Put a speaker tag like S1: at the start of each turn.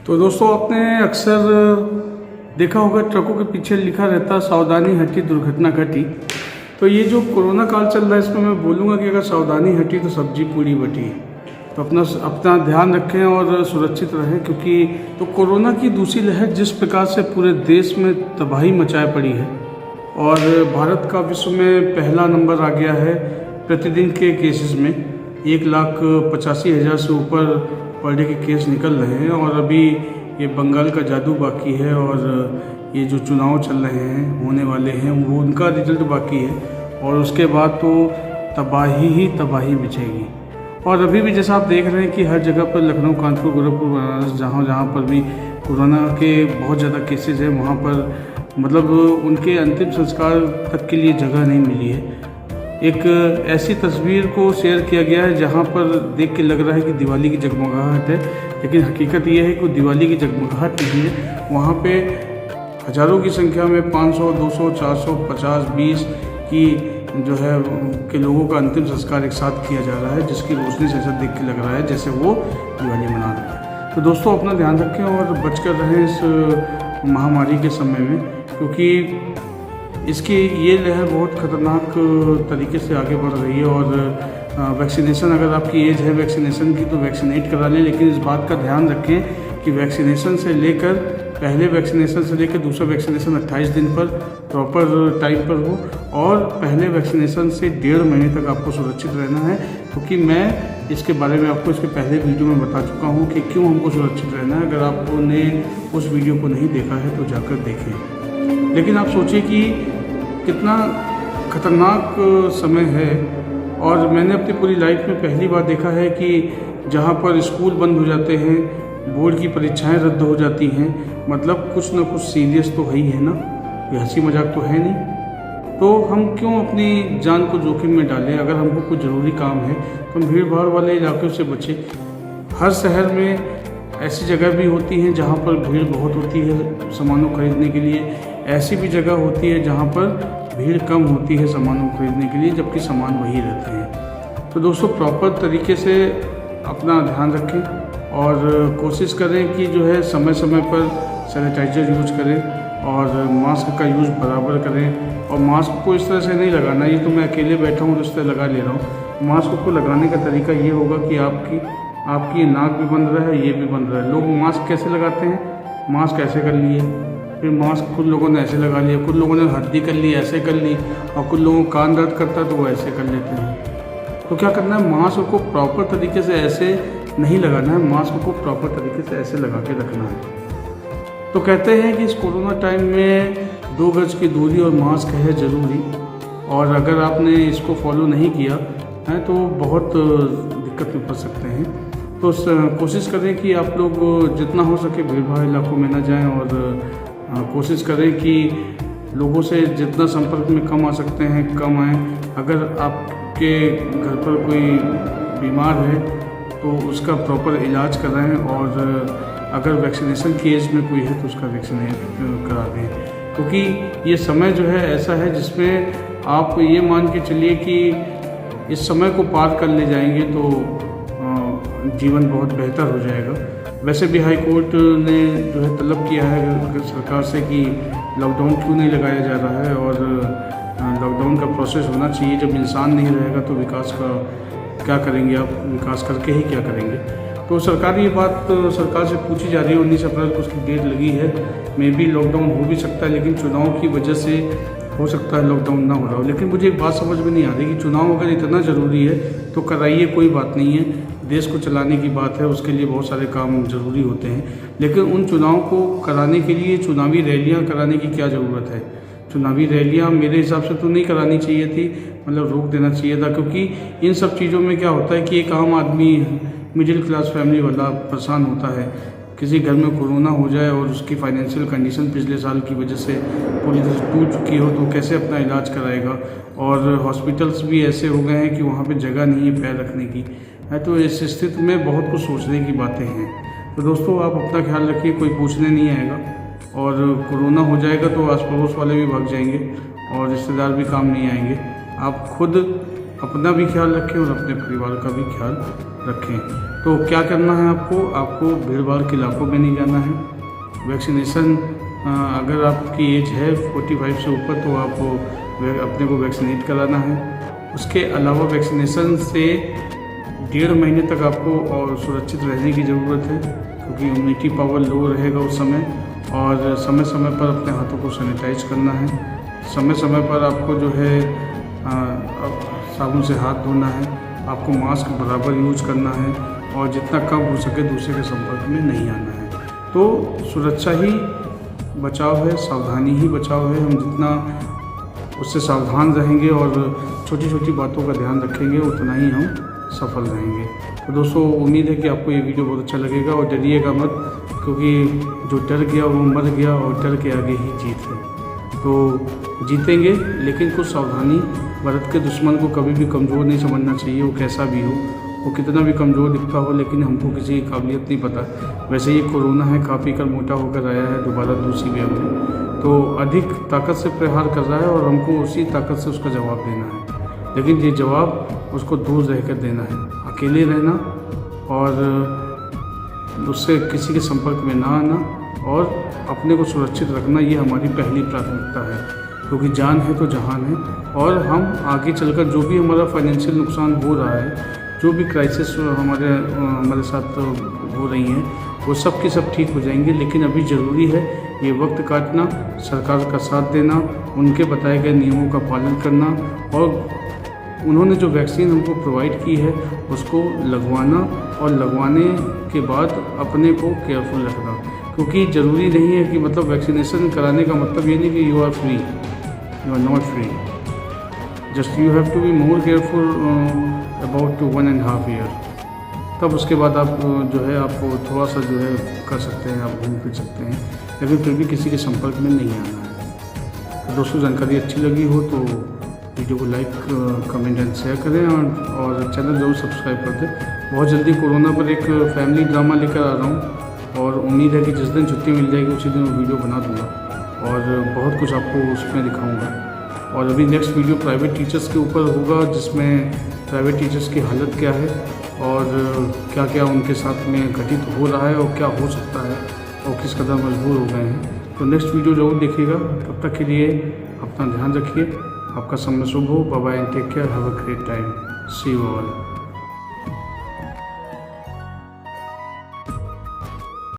S1: तो दोस्तों आपने अक्सर देखा होगा ट्रकों के पीछे लिखा रहता सावधानी हटी दुर्घटना घटी। तो ये जो कोरोना काल चल रहा है इसमें मैं बोलूँगा कि अगर सावधानी हटी तो सब्जी पूरी बटी। तो अपना ध्यान रखें और सुरक्षित रहें, क्योंकि तो कोरोना की दूसरी लहर जिस प्रकार से पूरे देश में तबाही मचाए पड़ी है और भारत का विश्व में पहला नंबर आ गया है प्रतिदिन के केसेस में। 1,85,000 से ऊपर पर डे के केस निकल रहे हैं और अभी ये बंगाल का जादू बाकी है और ये जो चुनाव चल रहे हैं होने वाले हैं वो उनका रिजल्ट बाकी है और उसके बाद तो तबाही ही तबाही बिछेगी। और अभी भी जैसा आप देख रहे हैं कि हर जगह पर लखनऊ, कानपुर, गोरखपुर, बनारस जहाँ पर भी कोरोना के बहुत ज़्यादा केसेस हैं वहाँ पर मतलब उनके अंतिम संस्कार तक के लिए जगह नहीं मिली है। एक ऐसी तस्वीर को शेयर किया गया है जहां पर देख के लग रहा है कि दिवाली की जगमगाहट है, लेकिन हकीकत ये है कि दिवाली की जगमगाहट नहीं है। वहां पे हज़ारों की संख्या में 500, 200, 400, 50, 20 की जो है के लोगों का अंतिम संस्कार एक साथ किया जा रहा है, जिसकी रोशनी से ऐसा देख के लग रहा है जैसे वो दिवाली मना रहे हैं। तो दोस्तों अपना ध्यान रखें और बचकर रहें इस महामारी के समय में, क्योंकि इसकी ये लहर बहुत ख़तरनाक तरीके से आगे बढ़ रही है। और वैक्सीनेशन, अगर आपकी एज है वैक्सीनेशन की तो वैक्सीनेट करा लें, लेकिन इस बात का ध्यान रखें कि वैक्सीनेशन से लेकर पहले वैक्सीनेशन से लेकर दूसरा वैक्सीनेशन 28 दिन पर प्रॉपर टाइम पर हो और पहले वैक्सीनेशन से 1.5 महीने तक आपको सुरक्षित रहना है। क्योंकि मैं इसके बारे में आपको इसके पहले वीडियो में बता चुका हूँ कि क्यों हमको सुरक्षित रहना है। अगर आपने उस वीडियो को नहीं देखा है तो जाकर देखें। लेकिन आप सोचिए कि कितना खतरनाक समय है और मैंने अपनी पूरी लाइफ में पहली बार देखा है कि जहाँ पर स्कूल बंद हो जाते हैं, बोर्ड की परीक्षाएं रद्द हो जाती हैं, मतलब कुछ ना कुछ सीरियस तो है ही है ना, ये हंसी मजाक तो है नहीं। तो हम क्यों अपनी जान को जोखिम में डालें? अगर हमको कुछ ज़रूरी काम है तो हम भीड़ भाड़ वाले इलाकों से बचें। हर शहर में ऐसी जगह भी होती हैं जहाँ पर भीड़ बहुत होती है सामानों खरीदने के लिए, ऐसी भी जगह होती है जहाँ पर भीड़ कम होती है सामानों को खरीदने के लिए, जबकि सामान वही रहते हैं। तो दोस्तों प्रॉपर तरीके से अपना ध्यान रखें और कोशिश करें कि जो है समय समय पर सैनिटाइज़र यूज करें और मास्क का यूज़ बराबर करें। और मास्क को इस तरह से नहीं लगाना, ये तो मैं अकेले बैठा हूँ तो इस तरह लगा ले रहा हूँ। मास्क को लगाने का तरीका ये होगा कि आपकी नाक भी बंद रहे, ये भी बंद रहे। लोग मास्क कैसे लगाते हैं? मास्क ऐसे कर लिए, फिर मास्क कुछ लोगों ने ऐसे लगा लिया, कुछ लोगों ने हड्डी कर ली, ऐसे कर ली, और कुछ लोगों को कान दर्द करता है तो वो ऐसे कर लेते हैं। तो क्या करना है, मास्क को प्रॉपर तरीके से ऐसे नहीं लगाना है, मास्क को प्रॉपर तरीके से ऐसे लगा के रखना है। तो कहते हैं कि इस कोरोना टाइम में 2 गज की दूरी और मास्क है ज़रूरी, और अगर आपने इसको फॉलो नहीं किया है तो बहुत दिक्कत में फंस सकते हैं। तो कोशिश करें कि आप लोग जितना हो सके भीड़ भाड़ इलाकों में न जाएं और कोशिश करें कि लोगों से जितना संपर्क में कम आ सकते हैं कम आएँ। अगर आपके घर पर कोई बीमार है तो उसका प्रॉपर इलाज कराएं और अगर वैक्सीनेशन की एज में कोई है तो उसका वैक्सीनेट करा दें, क्योंकि ये समय जो है ऐसा है जिसमें आप ये मान के चलिए कि इस समय को पार कर ले जाएंगे तो जीवन बहुत बेहतर हो जाएगा। वैसे भी हाई कोर्ट ने जो है तलब किया है सरकार से कि लॉकडाउन क्यों नहीं लगाया जा रहा है और लॉकडाउन का प्रोसेस होना चाहिए। जब इंसान नहीं रहेगा तो विकास का क्या करेंगे आप? विकास करके ही क्या करेंगे? तो सरकार ये बात सरकार से पूछी जा रही है। 19 अप्रैल को उसकी डेट लगी है। मे बी लॉकडाउन हो भी सकता है, लेकिन चुनाव की वजह से हो सकता है लॉकडाउन ना हो रहा हो। लेकिन मुझे एक बात समझ में नहीं आ रही कि चुनाव अगर इतना ज़रूरी है तो कराइए, कोई बात नहीं है। देश को चलाने की बात है, उसके लिए बहुत सारे काम ज़रूरी होते हैं, लेकिन उन चुनाव को कराने के लिए चुनावी रैलियां कराने की क्या ज़रूरत है? चुनावी रैलियां मेरे हिसाब से तो नहीं करानी चाहिए थी, मतलब रोक देना चाहिए था। क्योंकि इन सब चीज़ों में क्या होता है कि एक आम आदमी मिडिल क्लास फैमिली वाला परेशान होता है। किसी घर में कोरोना हो जाए और उसकी फाइनेंशियल कंडीशन पिछले साल की वजह से पूरी तरह से टूट चुकी हो तो कैसे अपना इलाज कराएगा? और हॉस्पिटल्स भी ऐसे हो गए हैं कि वहाँ पे जगह नहीं है पैर रखने की है। तो इस स्थिति में बहुत कुछ सोचने की बातें हैं। तो दोस्तों आप अपना ख्याल रखिए, कोई पूछने नहीं आएगा, और कोरोना हो जाएगा तो आस पड़ोस वाले भी भाग जाएंगे और रिश्तेदार भी काम नहीं आएंगे। आप खुद अपना भी ख्याल रखें और अपने परिवार का भी ख्याल रखें। तो क्या करना है आपको भीड़ भाड़ के इलाकों में नहीं जाना है। वैक्सीनेशन अगर आपकी एज है 45 से ऊपर तो आप अपने को वैक्सीनेट कराना है। उसके अलावा वैक्सीनेशन से 1.5 महीने तक आपको और सुरक्षित रहने की ज़रूरत है, क्योंकि इम्यूनिटी पावर लो रहेगा उस समय। और समय समय पर अपने हाथों को सैनिटाइज करना है, समय समय पर आपको जो है साबुन से हाथ धोना है, आपको मास्क बराबर यूज करना है और जितना कम हो सके दूसरे के संपर्क में नहीं आना है। तो सुरक्षा ही बचाव है, सावधानी ही बचाव है। हम जितना उससे सावधान रहेंगे और छोटी छोटी बातों का ध्यान रखेंगे उतना ही हम सफल रहेंगे। तो दोस्तों, उम्मीद है कि आपको ये वीडियो बहुत अच्छा लगेगा और डरिएगा मत, क्योंकि जो डर गया वो मर गया और डर के आगे ही जीत है। तो जीतेंगे, लेकिन कुछ सावधानी बरत के। दुश्मन को कभी भी कमज़ोर नहीं समझना चाहिए, वो कैसा भी हो, वो कितना भी कमज़ोर दिखता हो, लेकिन हमको किसी की काबिलियत नहीं पता। वैसे ये कोरोना है, खा पी कर मोटा होकर आया है दोबारा दूसरी वेव में, तो अधिक ताकत से प्रहार कर रहा है और हमको उसी ताकत से उसका जवाब देना है। लेकिन ये जवाब उसको दूर रह कर देना है, अकेले रहना और उससे किसी के संपर्क में ना आना और अपने को सुरक्षित रखना, ये हमारी पहली प्राथमिकता है। क्योंकि जान है तो जहान है, और हम आगे चलकर जो भी हमारा फाइनेंशियल नुकसान हो रहा है, जो भी क्राइसिस हमारे साथ हो रही हैं, वो सब की सब ठीक हो जाएंगे। लेकिन अभी ज़रूरी है ये वक्त काटना, सरकार का साथ देना, उनके बताए गए नियमों का पालन करना और उन्होंने जो वैक्सीन हमको प्रोवाइड की है उसको लगवाना और लगवाने के बाद अपने को केयरफुल रखना। क्योंकि ज़रूरी नहीं है कि मतलब वैक्सीनेशन कराने का मतलब ये नहीं कि you are free, you are not free. Just you have to be more careful about 1.5 year. तब उसके बाद आप जो है आप थोड़ा सा जो है कर सकते हैं, आप घूम फिर सकते हैं, लेकिन फिर भी किसी के संपर्क में नहीं आना है। तो दोस्तों, जानकारी अच्छी लगी हो तो वीडियो को लाइक, कमेंट एंड शेयर करें और चैनल ज़रूर सब्सक्राइब कर दें। बहुत जल्दी कोरोना पर एक फैमिली ड्रामा लेकर आ रहा हूँ और उम्मीद है कि जिस दिन छुट्टी मिल जाएगी उसी दिन वो वीडियो बना दूँगा और बहुत कुछ आपको उसमें दिखाऊँगा। और अभी नेक्स्ट वीडियो प्राइवेट टीचर्स के ऊपर होगा, जिसमें प्राइवेट टीचर्स की हालत क्या है और क्या क्या उनके साथ में घटित हो रहा है और क्या हो सकता है और किस कदर मजबूर हो गए हैं। तो नेक्स्ट वीडियो ज़रूर देखिएगा। तब तक के लिए अपना ध्यान रखिए। आपका समय शुभ हो। Bye bye and take care. Have a great time. See you all.